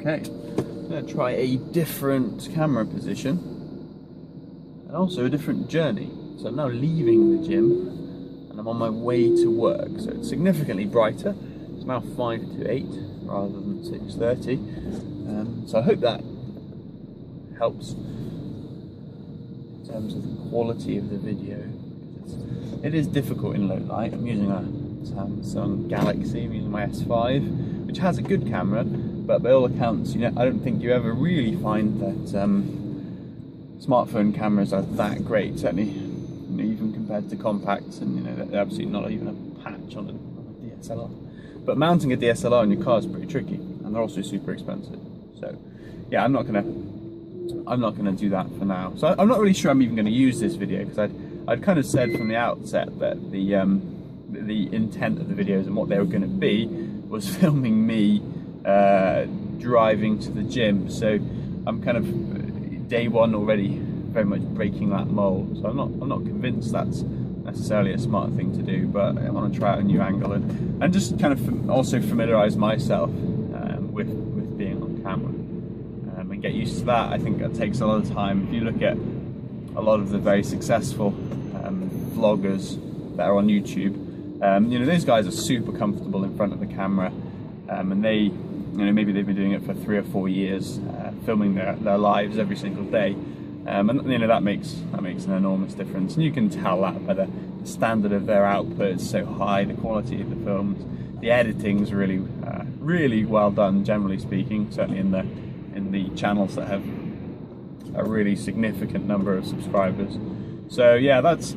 Okay, I'm going to try a different camera position and also a different journey. So I'm now leaving the gym and I'm on my way to work. So it's significantly brighter. It's now 5 to 8 rather than 6:30. So I hope that helps in terms of the quality of the video. It is difficult in low light. I'm using a Samsung Galaxy, I'm using my S5, which has a good camera, but by all accounts, I don't think you ever really find that smartphone cameras are that great. Certainly, even compared to compacts, and they're absolutely not even a patch on a DSLR. But mounting a DSLR in your car is pretty tricky, and they're also super expensive. So, yeah, I'm not gonna do that for now. So I'm not really sure I'm even going to use this video, because I'd kind of said from the outset that the intent of the videos and what they were going to be was filming me driving to the gym. So I'm kind of day one already very much breaking that mold. So I'm not convinced that's necessarily a smart thing to do, but I want to try out a new angle and just kind of also familiarize myself with being on camera and get used to that. I think that takes a lot of time. If you look at a lot of the very successful vloggers that are on YouTube, those guys are super comfortable in front of the camera, and they, maybe they've been doing it for 3 or 4 years, filming their lives every single day, and that makes an enormous difference. And you can tell that by the standard of their output is so high, the quality of the films, the editing's really well done, generally speaking. Certainly in the channels that have a really significant number of subscribers. So yeah, that's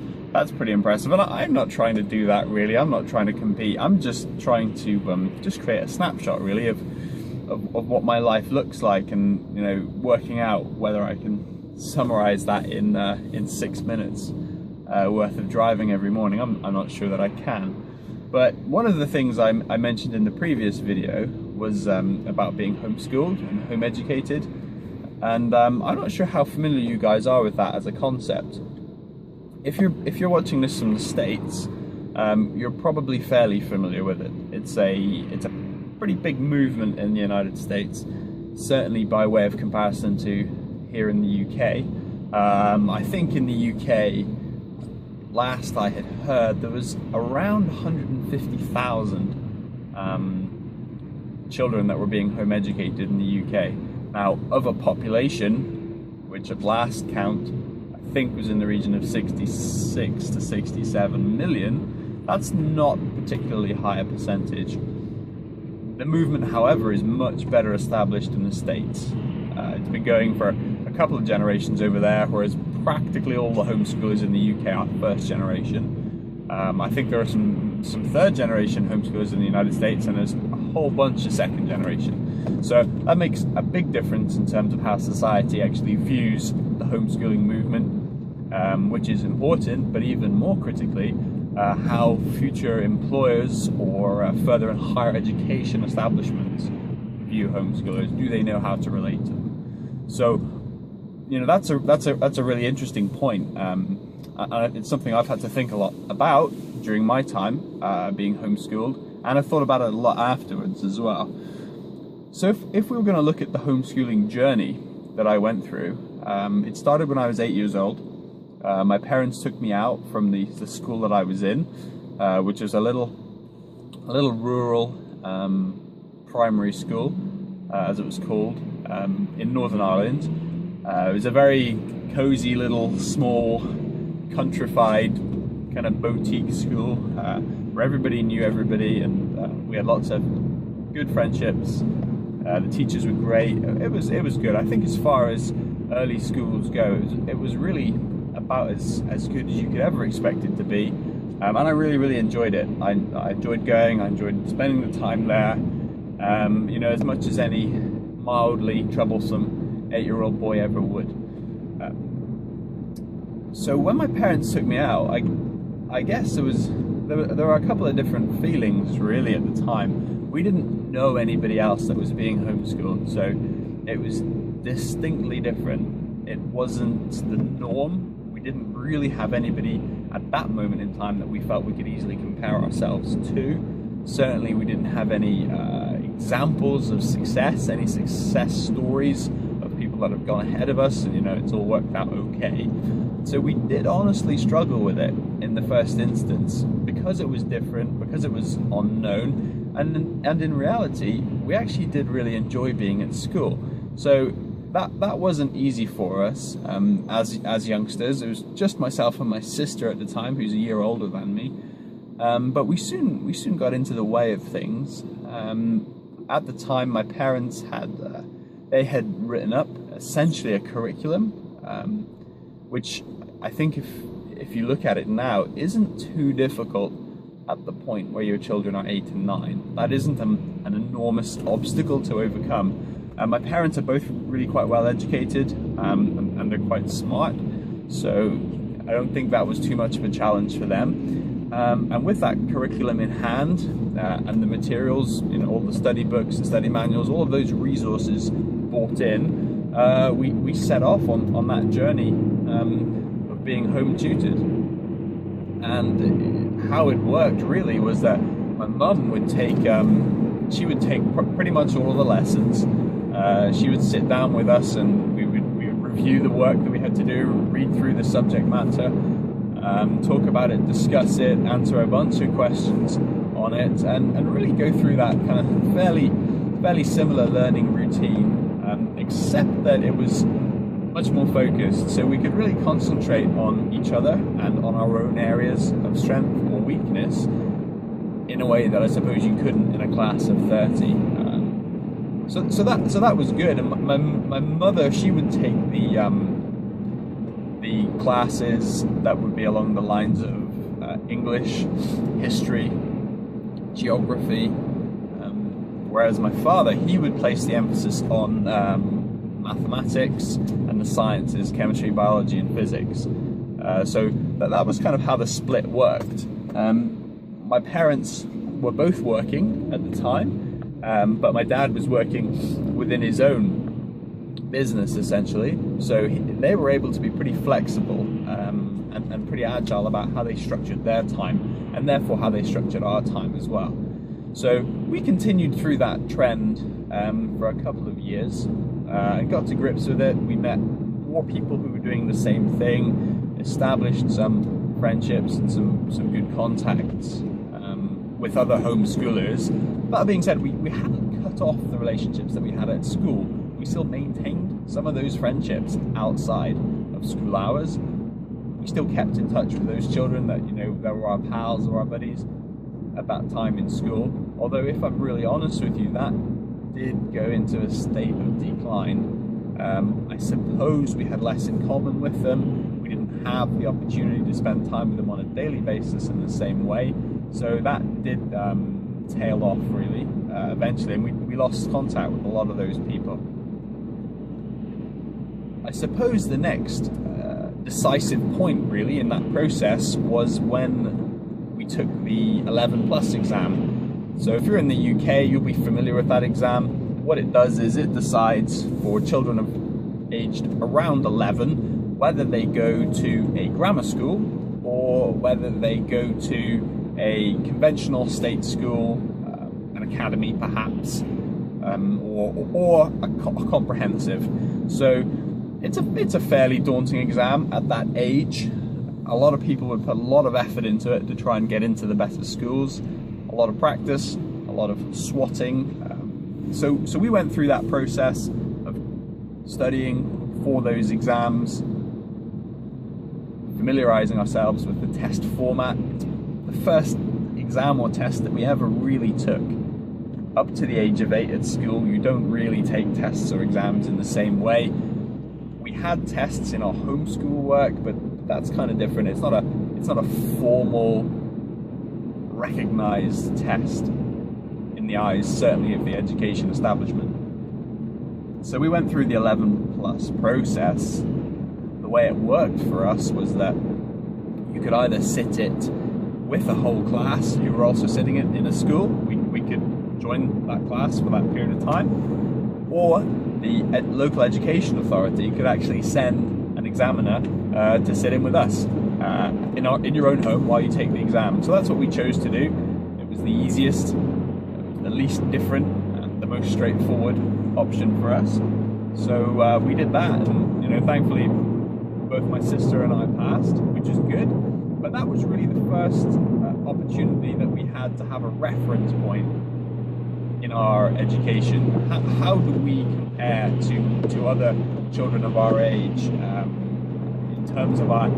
pretty impressive, and I'm not trying to do that really. I'm not trying to compete. I'm just trying to just create a snapshot really of what my life looks like, and working out whether I can summarize that in 6 minutes worth of driving every morning. I'm not sure that I can. But one of the things I mentioned in the previous video was about being homeschooled and home educated, and I'm not sure how familiar you guys are with that as a concept. If you're watching this from the States, you're probably fairly familiar with it. It's a pretty big movement in the United States, certainly by way of comparison to here in the UK. I think in the UK, last I had heard, there was around 150,000 children that were being home educated in the UK. Now, of a population, which at last count I think was in the region of 66 to 67 million, that's not particularly high a percentage. The movement, however, is much better established in the States. It's been going for a couple of generations over there, whereas practically all the homeschoolers in the UK are first generation. I think there are some third generation homeschoolers in the United States, and there's a whole bunch of second generation. So that makes a big difference in terms of how society actually views the homeschooling movement, which is important, but even more critically, how future employers or further and higher education establishments view homeschoolers. Do they know how to relate to them? So, that's a really interesting point. It's something I've had to think a lot about during my time being homeschooled, and I've thought about it a lot afterwards as well. So if we were going to look at the homeschooling journey that I went through, it started when I was 8 years old. My parents took me out from the school that I was in, which is a little rural primary school, as it was called, in Northern Ireland. It was a very cozy little small countrified kind of boutique school where everybody knew everybody, and we had lots of good friendships. The teachers were great. It was good. I think as far as early schools go, it was really about as good as you could ever expect it to be, and I really enjoyed it. I enjoyed going. I enjoyed spending the time there. As much as any mildly troublesome 8-year-old boy ever would. So when my parents took me out, I guess there were a couple of different feelings really at the time. We didn't know anybody else that was being homeschooled, so it was distinctly different. It wasn't the norm. We didn't really have anybody at that moment in time that we felt we could easily compare ourselves to. Certainly we didn't have any examples of success, any success stories of people that have gone ahead of us, and you know, it's all worked out okay. So we did honestly struggle with it in the first instance because it was different, because it was unknown, and in reality, we actually did really enjoy being at school. So that wasn't easy for us as youngsters. It was just myself and my sister at the time, who's a year older than me. But we soon got into the way of things. At the time, my parents had written up essentially a curriculum, which I think if you look at it now, isn't too difficult at the point where your children are 8 and 9. That isn't an enormous obstacle to overcome. My parents are both really quite well educated, and they're quite smart, so I don't think that was too much of a challenge for them. And with that curriculum in hand, and the materials, you know, all the study books, the study manuals, all of those resources bought in, we set off on that journey of being home tutored. And how it worked really was that my mum would take, she would take pretty much all of the lessons. She would sit down with us and we would review the work that we had to do, read through the subject matter, talk about it, discuss it, answer a bunch of questions on it, and really go through that kind of fairly similar learning routine, except that it was much more focused, so we could really concentrate on each other and on our own areas of strength or weakness in a way that I suppose you couldn't in a class of 30. So that was good. And my mother, she would take the classes that would be along the lines of English, history, geography, whereas my father, he would place the emphasis on mathematics and the sciences, chemistry, biology, and physics. So that was kind of how the split worked. My parents were both working at the time. But my dad was working within his own business essentially, so they were able to be pretty flexible and pretty agile about how they structured their time, and therefore how they structured our time as well. So we continued through that trend for a couple of years and got to grips with it. We met more people who were doing the same thing, established some friendships and some good contacts with other homeschoolers. That being said, we hadn't cut off the relationships that we had at school. We still maintained some of those friendships outside of school hours. We still kept in touch with those children that, you know, that were our pals or our buddies at that time in school. Although, if I'm really honest with you, that did go into a state of decline. I suppose we had less in common with them. We didn't have the opportunity to spend time with them on a daily basis in the same way. So that did tail off really eventually, and we lost contact with a lot of those people. I suppose the next decisive point really in that process was when we took the 11+ exam. So if you're in the UK, you'll be familiar with that exam. What it does is it decides for children of aged around 11 whether they go to a grammar school or whether they go to a conventional state school, an academy perhaps, or a comprehensive. So it's a fairly daunting exam at that age. A lot of people would put a lot of effort into it to try and get into the better schools. A lot of practice, a lot of swatting. So we went through that process of studying for those exams, familiarizing ourselves with the test format. The first exam or test that we ever really took. Up to the age of 8 at school, you don't really take tests or exams in the same way. We had tests in our homeschool work, but that's kind of different. It's not a formal, recognized test in the eyes, certainly of the education establishment. So we went through the 11+ process. The way it worked for us was that you could either sit it with a whole class who were also sitting in a school. We could join that class for that period of time, or the local education authority could actually send an examiner to sit in with us in your own home while you take the exam. So that's what we chose to do. It was the easiest, the least different, most straightforward option for us. So we did that, and thankfully both my sister and I passed, which is good. But that was really the first opportunity that we had to have a reference point in our education. How do we compare to other children of our age in terms of our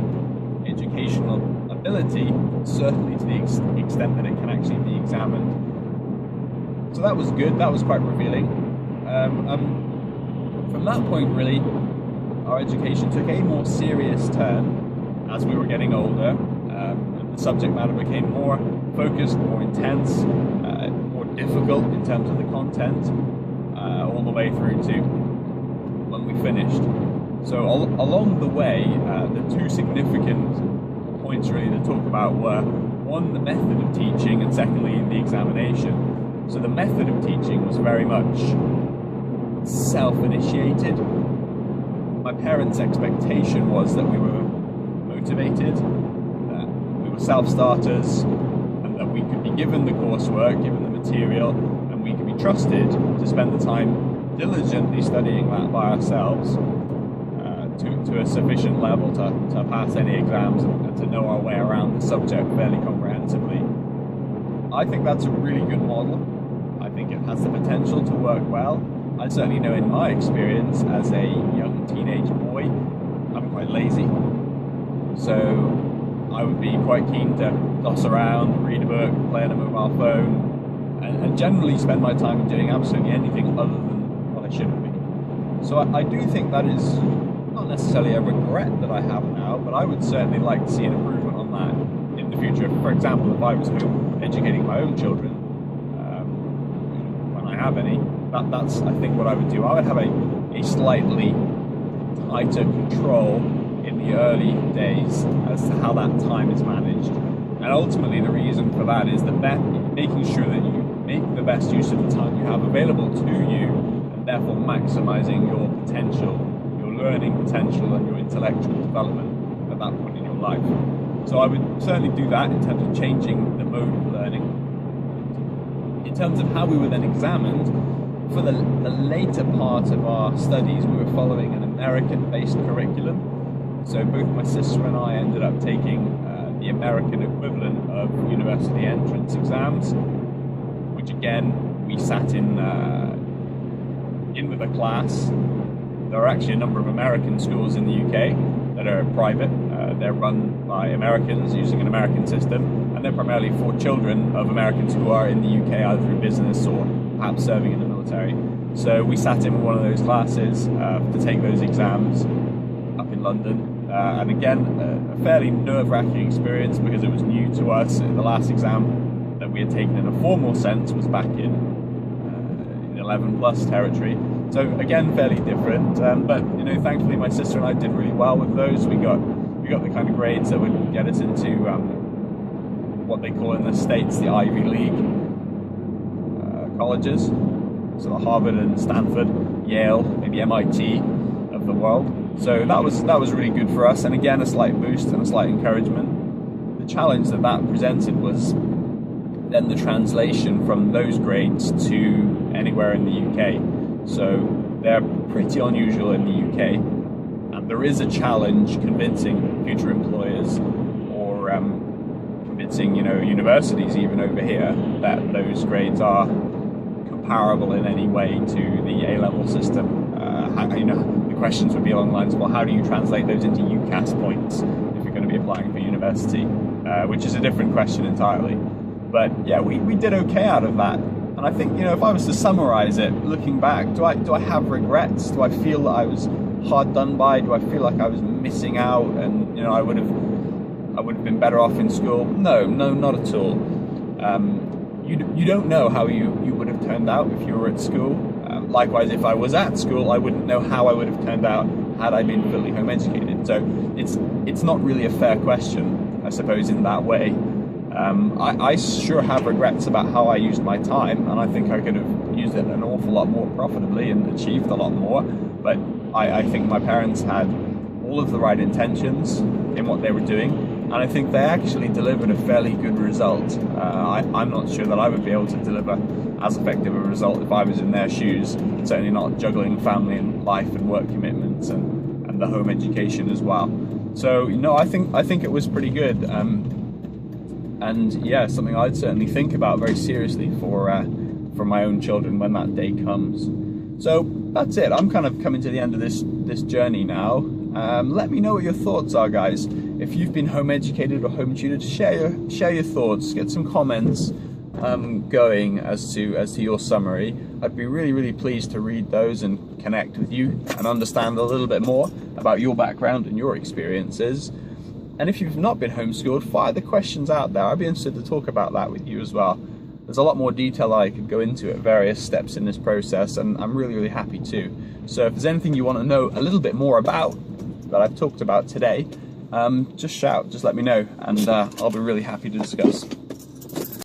educational ability, certainly to the extent that it can actually be examined. So that was good, that was quite revealing. From that point really, our education took a more serious turn as we were getting older. And the subject matter became more focused, more intense, more difficult in terms of the content, all the way through to when we finished. So along the way, the two significant points really to talk about were, one, the method of teaching, and secondly, the examination. So the method of teaching was very much self-initiated. My parents' expectation was that we were motivated, that we were self-starters, and that we could be given the coursework, given the material, and we could be trusted to spend the time diligently studying that by ourselves to a sufficient level to pass any exams and to know our way around the subject fairly comprehensively. I think that's a really good model. I think it has the potential to work well. I certainly know in my experience as a young teenage boy, I'm quite lazy. So I would be quite keen to toss around, read a book, play on a mobile phone, and generally spend my time doing absolutely anything other than what I shouldn't be. So I do think that is not necessarily a regret that I have now, but I would certainly like to see an improvement on that in the future. For example, if I was home educating my own children, when I have any, that's I think what I would do. I would have a slightly tighter control in the early days as to how that time is managed. And ultimately the reason for that is making sure that you make the best use of the time you have available to you, and therefore maximizing your potential, your learning potential and your intellectual development at that point in your life. So I would certainly do that in terms of changing the mode of learning. In terms of how we were then examined, for the later part of our studies we were following an American-based curriculum. So both my sister and I ended up taking the American equivalent of university entrance exams, which again we sat in with a class. There are actually a number of American schools in the UK that are private. They're run by Americans using an American system, and they're primarily for children of Americans who are in the UK either through business or perhaps serving in the military. So we sat in with one of those classes to take those exams up in London. And again, a fairly nerve-wracking experience because it was new to us. The last exam that we had taken in a formal sense was back in 11 plus territory. So again, fairly different. But thankfully my sister and I did really well with those. We got the kind of grades that would get us into what they call in the States the Ivy League colleges. So the Harvard and Stanford, Yale, maybe MIT of the world. So that was really good for us, and again a slight boost and a slight encouragement. The challenge that presented was then the translation from those grades to anywhere in the UK. So they're pretty unusual in the UK, and there is a challenge convincing future employers or convincing universities even over here that those grades are comparable in any way to the A-level system. The questions would be along the lines of, well, how do you translate those into UCAS points if you're going to be applying for university, which is a different question entirely. But yeah, we did okay out of that. And I think, if I was to summarize it, looking back, do I have regrets? Do I feel that I was hard done by? Do I feel like I was missing out and, I would have been better off in school? No, not at all. You don't know how you would have turned out if you were at school. Likewise, if I was at school, I wouldn't know how I would have turned out had I been fully home educated. So it's not really a fair question, I suppose, in that way. I sure have regrets about how I used my time, and I think I could have used it an awful lot more profitably and achieved a lot more. But I think my parents had all of the right intentions in what they were doing. and I think they actually delivered a fairly good result. I'm not sure that I would be able to deliver as effective a result if I was in their shoes, certainly not juggling family and life and work commitments and the home education as well. So, you know, I think it was pretty good, and yeah, something I'd certainly think about very seriously for my own children when that day comes. So that's it. I'm kind of coming to the end of this journey now. Let me know what your thoughts are, guys. If you've been home educated or home tutored, share your thoughts. Get some comments going as to your summary. I'd be really pleased to read those and connect with you and understand a little bit more about your background and your experiences. And if you've not been homeschooled, fire the questions out there. I'd be interested to talk about that with you as well. There's a lot more detail I could go into at various steps in this process, and I'm really happy to. So if there's anything you want to know a little bit more about that I've talked about today, just shout, just let me know, and I'll be really happy to discuss.